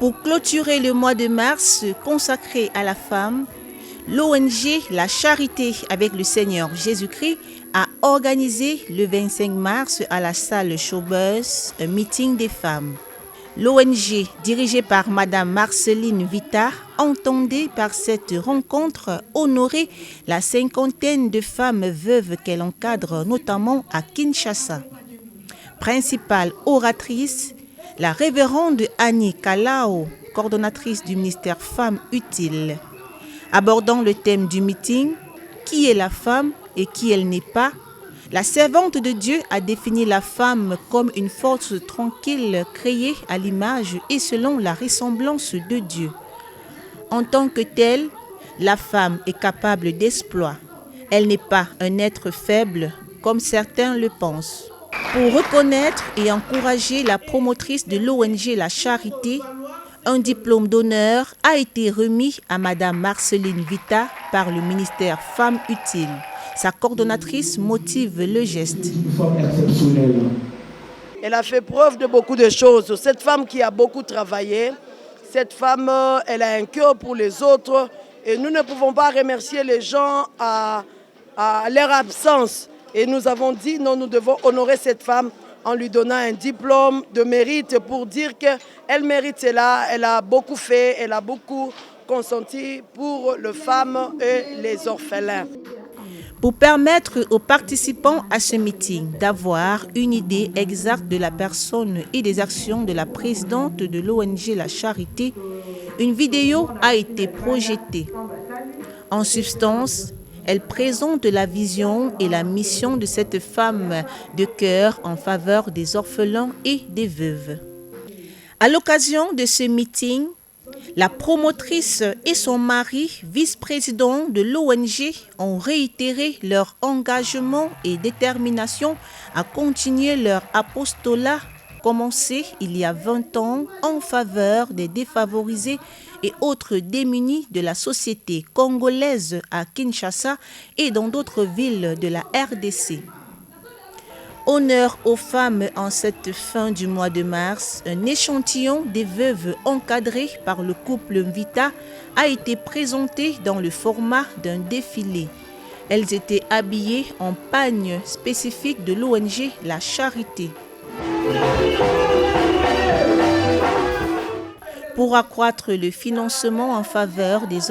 Pour clôturer le mois de mars consacré à la femme, l'ONG La Charité avec le Seigneur Jésus-Christ a organisé le 25 mars à la salle Chaubeuse un meeting des femmes. L'ONG, dirigée par Madame Marceline Vita, entendait par cette rencontre honorer la cinquantaine de femmes veuves qu'elle encadre notamment à Kinshasa. Principale oratrice, la révérende Annie Kalao, coordonnatrice du ministère Femmes Utiles. Abordant le thème du meeting, qui est la femme et qui elle n'est pas, la servante de Dieu a défini la femme comme une force tranquille créée à l'image et selon la ressemblance de Dieu. En tant que telle, la femme est capable d'exploits. Elle n'est pas un être faible comme certains le pensent. Pour reconnaître et encourager la promotrice de l'ONG La Charité, un diplôme d'honneur a été remis à Madame Marceline Vita par le ministère Femmes Utiles. Sa coordonnatrice motive le geste. Elle a fait preuve de beaucoup de choses. Cette femme qui a beaucoup travaillé, cette femme, elle a un cœur pour les autres et nous ne pouvons pas remercier les gens à leur absence. Et nous avons dit non, nous devons honorer cette femme en lui donnant un diplôme de mérite pour dire qu'elle mérite cela, elle a beaucoup fait, elle a beaucoup consenti pour les femmes et les orphelins. Pour permettre aux participants à ce meeting d'avoir une idée exacte de la personne et des actions de la présidente de l'ONG La Charité, une vidéo a été projetée. En substance, elle présente la vision et la mission de cette femme de cœur en faveur des orphelins et des veuves. À l'occasion de ce meeting, la promotrice et son mari, vice-président de l'ONG, ont réitéré leur engagement et détermination à continuer leur apostolat commencé il y a 20 ans en faveur des défavorisés et autres démunis de la société congolaise à Kinshasa et dans d'autres villes de la RDC. Honneur aux femmes en cette fin du mois de mars, un échantillon des veuves encadrées par le couple Vita a été présenté dans le format d'un défilé. Elles étaient habillées en pagne spécifique de l'ONG La Charité. Pour accroître le financement en faveur des